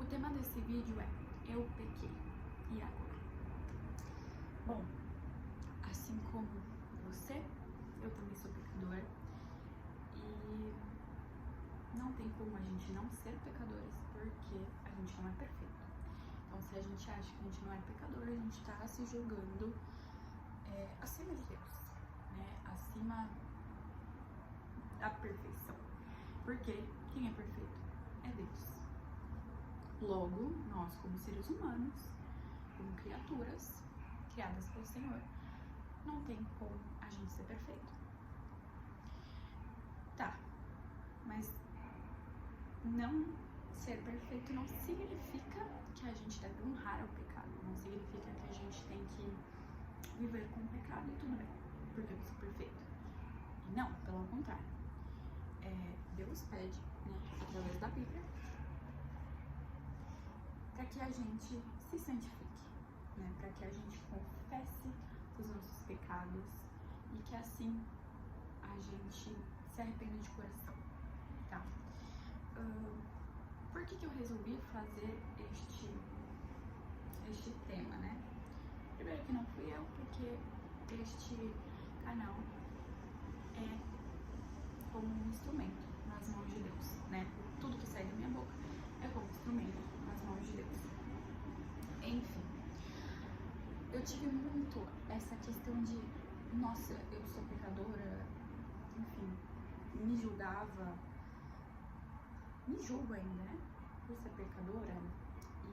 O tema desse vídeo é Eu pequei, e agora? Bom, assim como você, eu também sou pecadora e não tem como a gente não ser pecadores porque a gente não é perfeito. Então, se a gente acha que a gente não é pecador, a gente tá se julgando acima de Deus, né? Acima da perfeição. Porque quem é perfeito é Deus. Logo, nós como seres humanos, como criaturas criadas pelo Senhor, não tem como a gente ser perfeito. Tá, mas não ser perfeito não significa que a gente deve honrar o pecado, não significa que a gente tem que viver com o pecado e tudo bem, porque eu sou perfeito. E não, pelo contrário. Deus pede, né, através da Bíblia, para que a gente se santifique, né, para que a gente confesse os nossos pecados e que assim a gente se arrependa de coração, tá? Por que eu resolvi fazer este tema, né? Primeiro que não fui eu, porque este canal é como um instrumento nas mãos de Deus, né? Tudo que sai da minha boca é como instrumento nas mãos de Deus. Enfim, eu tive muito essa questão de, nossa, eu sou pecadora, enfim, me julgava, me julgo ainda, né? Por ser pecadora, e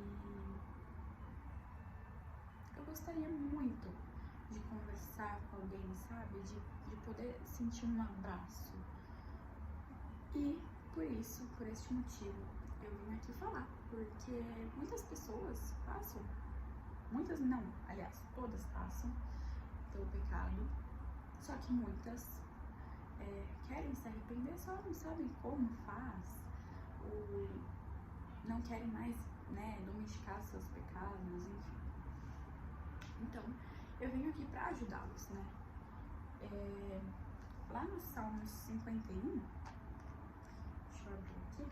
eu gostaria muito de conversar com alguém, sabe? De poder sentir um abraço. E por isso, por este motivo, eu vim aqui falar, porque muitas pessoas passam, muitas não, aliás, todas passam pelo pecado, só que muitas querem se arrepender, só não sabem como faz, ou não querem mais, né, domesticar seus pecados, enfim. Então, eu venho aqui para ajudá-los, né? Lá no Salmos 51, deixa eu abrir aqui.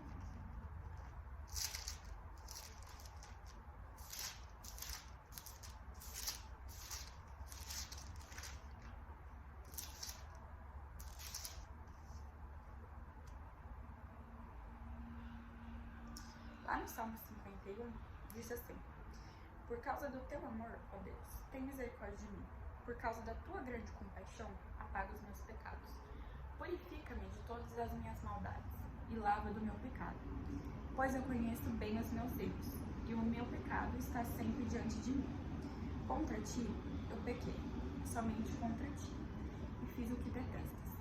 Lá no Salmo 51, diz assim: Por causa do teu amor, ó Deus, tem misericórdia de mim. Por causa da tua grande compaixão, apaga os meus pecados. Purifica-me de todas as minhas maldades e lava do meu pecado. Pois eu conheço bem os meus erros, e o meu pecado está sempre diante de mim. Contra ti eu pequei, somente contra ti, e fiz o que detestas.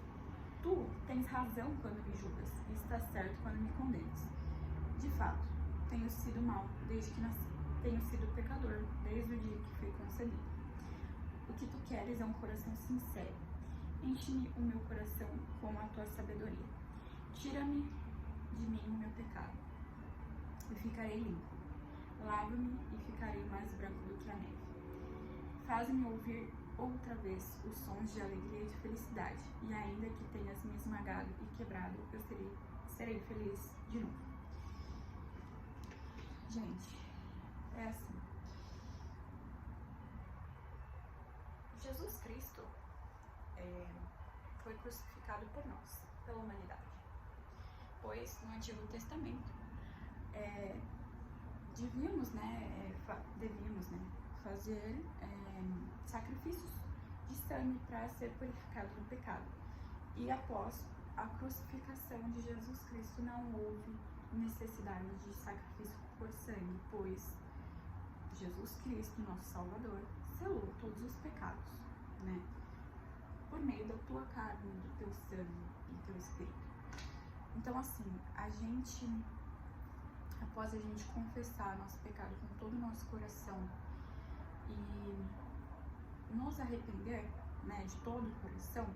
Tu tens razão quando me julgas, e estás certo quando me condenas. De fato, tenho sido mau desde que nasci. Tenho sido pecador desde o dia que fui concebido. O que tu queres é um coração sincero. Enche-me o meu coração com a tua sabedoria. Tira-me de mim o meu pecado, e ficarei limpo. Lava-me e ficarei mais branco do que a neve. Faz-me ouvir outra vez os sons de alegria e de felicidade, e ainda que tenhas me esmagado e quebrado, eu serei feliz de novo. Gente, é assim. Jesus Cristo foi crucificado por nós, pela humanidade. Pois no Antigo Testamento devíamos, né, fazer sacrifícios de sangue para ser purificado do pecado. E após a crucificação de Jesus Cristo não houve necessidade de sacrifício por sangue, pois Jesus Cristo, nosso Salvador, selou todos os pecados, né? Por meio da tua carne, do teu sangue e teu espírito. Então, assim, após a gente confessar nosso pecado com todo o nosso coração e nos arrepender, né, de todo o coração,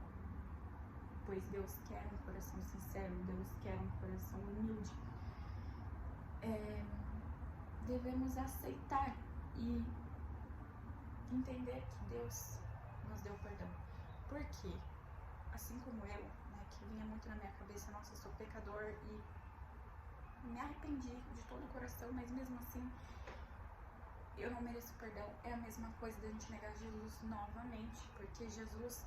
pois Deus quer um coração sincero, Deus quer um coração humilde, devemos aceitar e entender que Deus nos deu perdão. Porque, assim como eu, né, que vinha muito na minha cabeça, nossa, eu sou pecador e me arrependi de todo o coração, mas mesmo assim eu não mereço perdão. É a mesma coisa da gente negar Jesus novamente, porque Jesus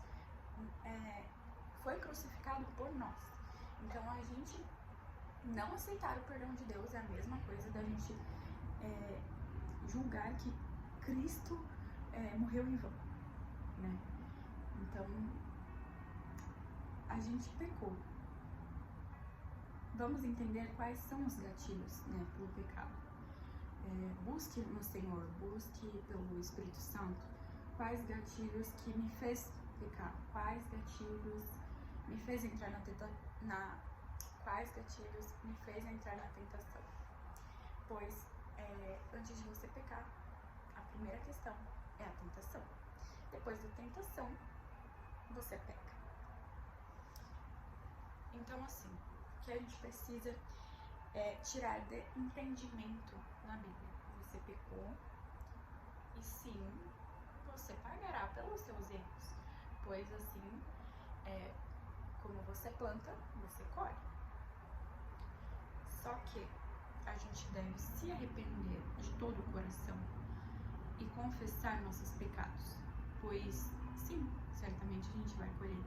foi crucificado por nós. Então a gente não aceitar o perdão de Deus é a mesma coisa da gente julgar que Cristo morreu em vão, né? Então a gente pecou. Vamos entender quais são os gatilhos, né, pelo pecado. Busque no Senhor, busque pelo Espírito Santo quais gatilhos que me fez pecar, quais gatilhos me fez entrar quais gatilhos me fez entrar na tentação. Pois antes de você pecar, a primeira questão é a tentação. Depois da tentação, você peca. Então, assim, o que a gente precisa é tirar de entendimento na Bíblia. Você pecou e sim, você pagará pelos seus erros, pois assim, como você planta, você colhe. Só que a gente deve se arrepender de todo o coração e confessar nossos pecados, pois sim, certamente a gente vai colher,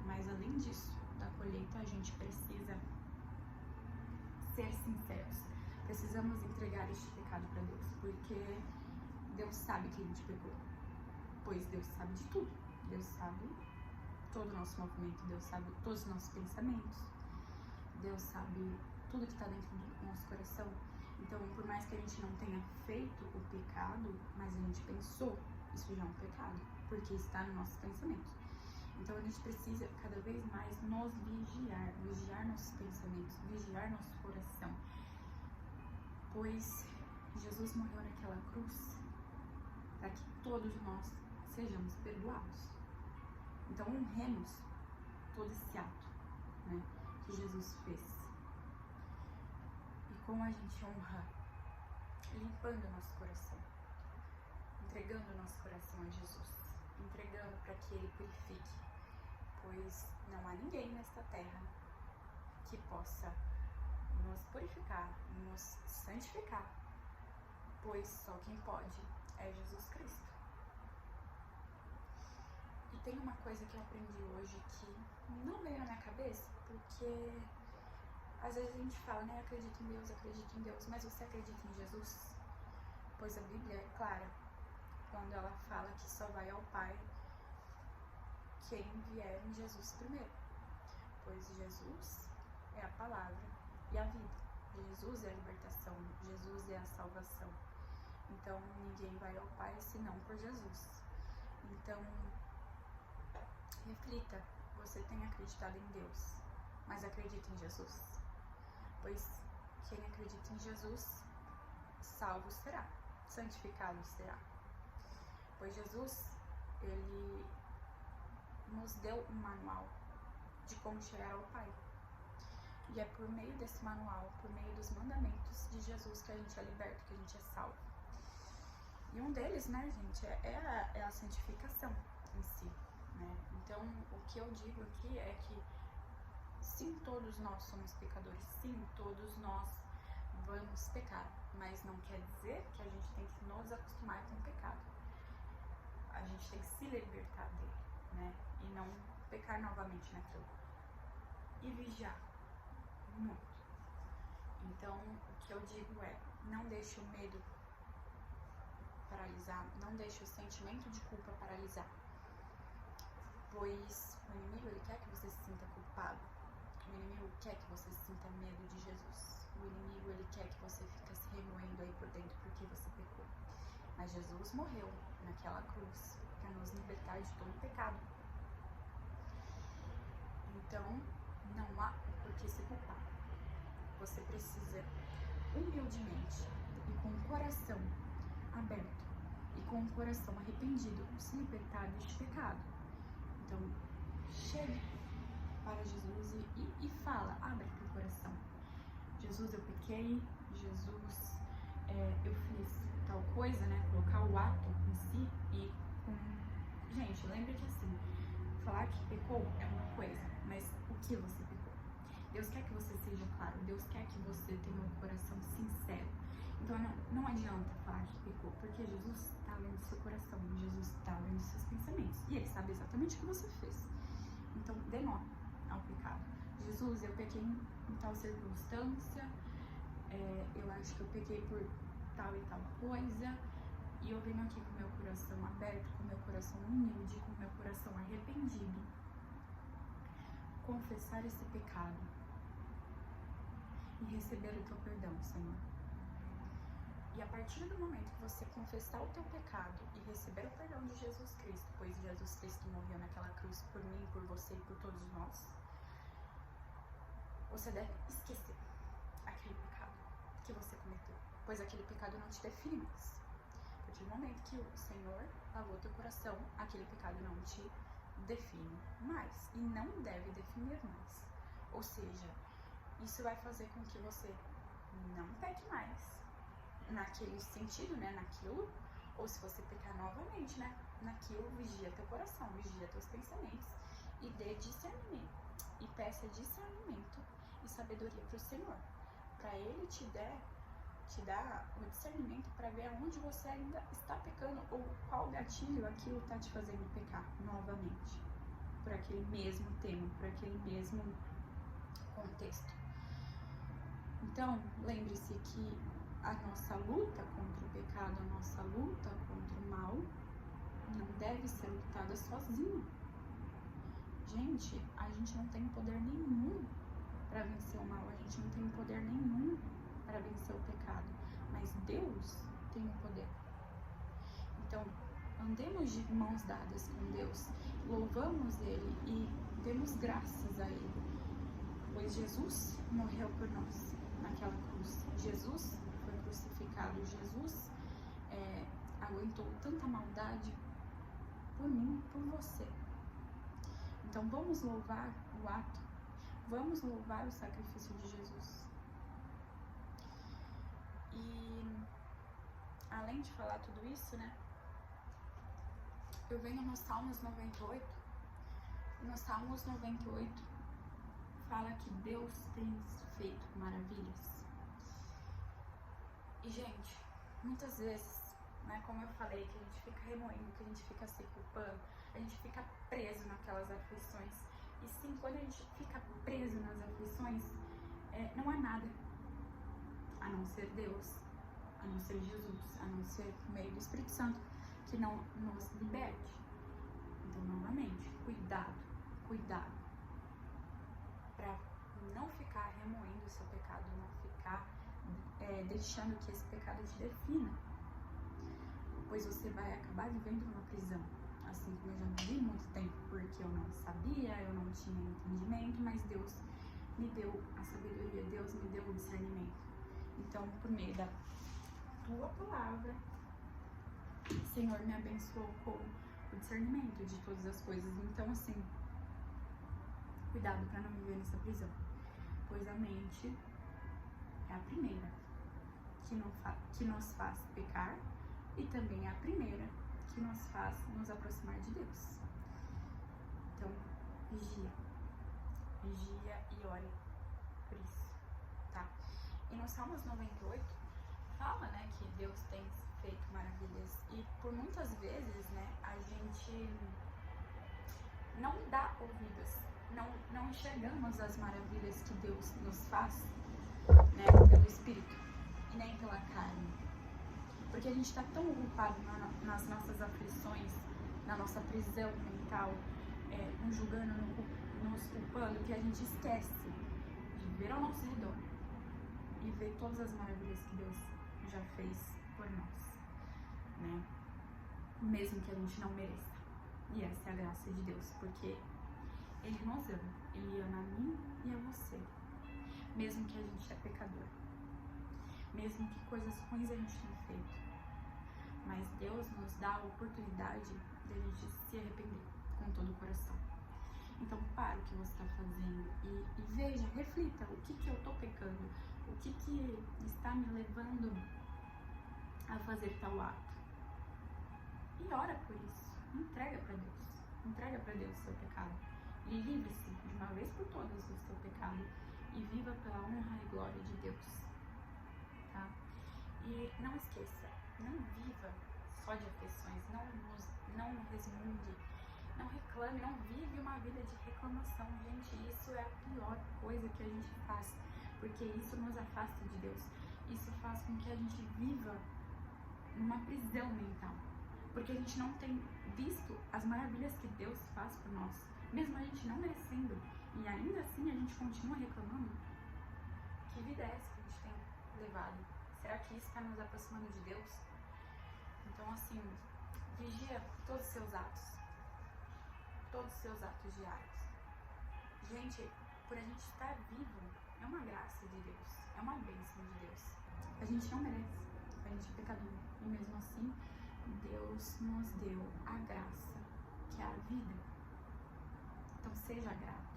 mas além disso, da colheita, a gente precisa ser sinceros. Precisamos entregar este pecado para Deus, porque Deus sabe que a gente pecou, pois Deus sabe de tudo. Deus sabe todo o nosso movimento, Deus sabe todos os nossos pensamentos, Deus sabe tudo que está dentro do nosso coração. Então, por mais que a gente não tenha feito o pecado, mas a gente pensou, isso já é um pecado, porque está nos nossos pensamentos. Então, a gente precisa cada vez mais nos vigiar nossos pensamentos, vigiar nosso coração. Pois Jesus morreu naquela cruz para que todos nós sejamos perdoados. Então, honremos todo esse ato, né, que Jesus fez. E como a gente honra? Limpando o nosso coração, entregando o nosso coração a Jesus, entregando para que Ele purifique, pois não há ninguém nesta terra que possa nos purificar, nos santificar, pois só quem pode é Jesus Cristo. E tem uma coisa que eu aprendi hoje que não veio na minha cabeça, porque às vezes a gente fala, né, acredito em Deus, mas você acredita em Jesus? Pois a Bíblia é clara quando ela fala que só vai ao Pai quem vier em Jesus primeiro, pois Jesus é a palavra e a vida, Jesus é a libertação, Jesus é a salvação. Então ninguém vai ao Pai senão por Jesus. Então reflita, você tem acreditado em Deus, mas acredita em Jesus? Pois quem acredita em Jesus, salvo será, santificado será. Pois Jesus, Ele nos deu um manual de como chegar ao Pai. E é por meio desse manual, por meio dos mandamentos de Jesus que a gente é liberto, que a gente é salvo. E um deles, né, gente, é a santificação em si, né? Então, o que eu digo aqui é que sim, todos nós somos pecadores, sim, todos nós vamos pecar, mas não quer dizer que a gente tem que nos acostumar com o pecado. A gente tem que se libertar dele, né? E não pecar novamente naquilo. E vigiar muito. Então, o que eu digo é, não deixe o medo paralisar, não deixe o sentimento de culpa paralisar, pois o inimigo, ele quer que você se sinta culpado. O inimigo quer que você sinta medo de Jesus. O inimigo, ele quer que você fique se remoendo aí por dentro porque você pecou. Mas Jesus morreu naquela cruz para nos libertar de todo pecado. Então, não há por que se culpar. Você precisa humildemente e com o coração aberto e com o coração arrependido se libertar deste pecado. Então, chegue para Jesus e fala, abre teu coração. Jesus, eu pequei, Jesus, eu fiz tal coisa, né? Colocar o ato em si e Gente, lembre que assim, falar que pecou é uma coisa, mas o que você pecou? Deus quer que você seja claro, Deus quer que você tenha um coração sincero. Então não adianta falar que pecou, porque Jesus está vendo seu coração, Jesus está vendo seus pensamentos, e Ele sabe exatamente o que você fez. Então dê nome ao pecado. Jesus, eu pequei em tal circunstância, eu acho que eu pequei por tal e tal coisa, e eu venho aqui com meu coração aberto, com meu coração humilde, com meu coração arrependido, confessar esse pecado e receber o teu perdão, Senhor. E a partir do momento que você confessar o teu pecado e receber o perdão de Jesus Cristo, pois Jesus Cristo morreu naquela cruz por mim, por você e por todos nós, você deve esquecer aquele pecado que você cometeu, pois aquele pecado não te define mais. A partir do momento que o Senhor lavou teu coração, aquele pecado não te define mais e não deve definir mais. Ou seja, isso vai fazer com que você não peque mais naquele sentido, né, naquilo, ou se você pecar novamente, né, naquilo, vigia teu coração, vigia teus pensamentos e dê discernimento, e peça discernimento e sabedoria para o Senhor, para Ele te dar o discernimento para ver aonde você ainda está pecando ou qual gatilho aquilo está te fazendo pecar novamente, por aquele mesmo tema, por aquele mesmo contexto. Então, lembre-se que a nossa luta contra o pecado, a nossa luta contra o mal, não deve ser lutada sozinha. Gente, a gente não tem poder nenhum para vencer o mal, a gente não tem poder nenhum para vencer o pecado, mas Deus tem o poder. Então, andemos de mãos dadas com Deus, louvamos Ele e demos graças a Ele, pois Jesus morreu por nós naquela cruz. Jesus foi crucificado, Jesus aguentou tanta maldade por mim, por você. Então vamos louvar o ato, vamos louvar o sacrifício de Jesus. E além de falar tudo isso, né, eu venho no Salmos 98. No Salmos 98 fala que Deus tem feito maravilhas. E, gente, muitas vezes, né, como eu falei, que a gente fica remoendo, que a gente fica se culpando, a gente fica preso naquelas aflições. E sim, quando a gente fica preso nas aflições, não há nada a não ser Deus, a não ser Jesus, a não ser o meio do Espírito Santo, que não nos liberte. Então, novamente, cuidado para não ficar remoendo o seu pecado, não ficar deixando que esse pecado te defina, pois você vai acabar vivendo numa prisão, assim como eu já vivi muito tempo, porque eu não sabia, eu não tinha entendimento, mas Deus me deu a sabedoria, Deus me deu o discernimento. Então, por meio da tua palavra, o Senhor me abençoou com o discernimento de todas as coisas. Então, assim, cuidado para não viver nessa prisão, pois a mente é a primeira que nos faz pecar e também é a primeira que nos faz nos aproximar de Deus. Então, vigia e ore por isso, tá? E no Salmos 98 fala, né, que Deus tem feito maravilhas, e por muitas vezes, né, a gente não dá ouvidos, não enxergamos as maravilhas que Deus nos faz, né, pelo Espírito e nem pela carne, porque a gente está tão ocupado nas nossas aflições, na nossa prisão mental, nos julgando, nos culpando, que a gente esquece de ver ao nosso redor e ver todas as maravilhas que Deus já fez por nós, né? Mesmo que a gente não mereça. E essa é a graça de Deus, porque Ele nos ama, Ele ama a mim e a você, mesmo que a gente é pecador, mesmo que coisas ruins a gente tenha feito, mas Deus nos dá a oportunidade de a gente se arrepender com todo o coração. Então, para o que você está fazendo e veja, reflita o que eu estou pecando, o que está me levando a fazer tal ato. E ora por isso, entrega para Deus o seu pecado. E livre-se de uma vez por todas do seu pecado honra e glória de Deus, tá? E não esqueça, não viva só de aflições, não resmungue, não reclame, não vive uma vida de reclamação. Gente, isso é a pior coisa que a gente faz, porque isso nos afasta de Deus. Isso faz com que a gente viva numa prisão mental, porque a gente não tem visto as maravilhas que Deus faz por nós, mesmo a gente não merecendo, e ainda assim a gente continua reclamando. Que vida é essa que a gente tem levado? Será que isso está nos aproximando de Deus? Então, assim, vigia todos os seus atos diários. Gente, por a gente estar vivo, é uma graça de Deus, é uma bênção de Deus. A gente não merece, a gente é pecador, e mesmo assim, Deus nos deu a graça, que é a vida. Então, seja grato,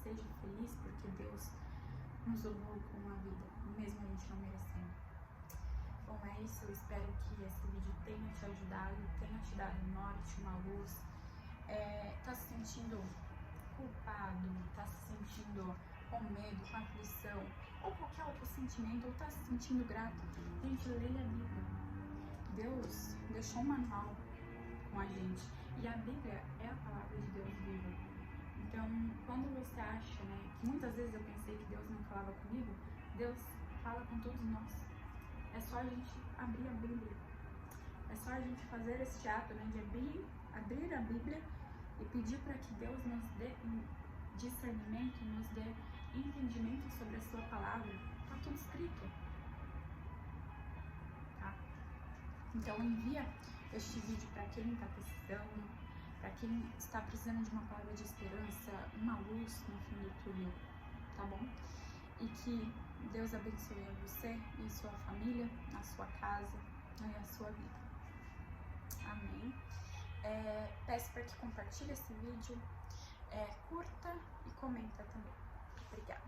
seja feliz, porque Deus nos honrou com a vida, mesmo a gente não merecendo. Bom, é isso. Eu espero que esse vídeo tenha te ajudado, tenha te dado um norte, uma luz. Tá se sentindo culpado, tá se sentindo com medo, com aflição, ou qualquer outro sentimento, ou tá se sentindo grato, gente, leia a Bíblia. Deus deixou um manual com a gente, e a Bíblia é a palavra de Deus viva. Então, quando você acha, que muitas vezes eu pensei que Deus não falava comigo, Deus fala com todos nós. É só a gente abrir a Bíblia. É só a gente fazer este ato, de abrir a Bíblia e pedir para que Deus nos dê discernimento, nos dê entendimento sobre a sua palavra. Está tudo escrito. Tá? Então, envia este vídeo para quem está precisando, para quem está precisando de uma palavra de esperança, uma luz no fim do túnel, tá bom? E que Deus abençoe a você e a sua família, a sua casa e a sua vida. Amém. Peço para que compartilhe esse vídeo, curta e comenta também. Obrigada.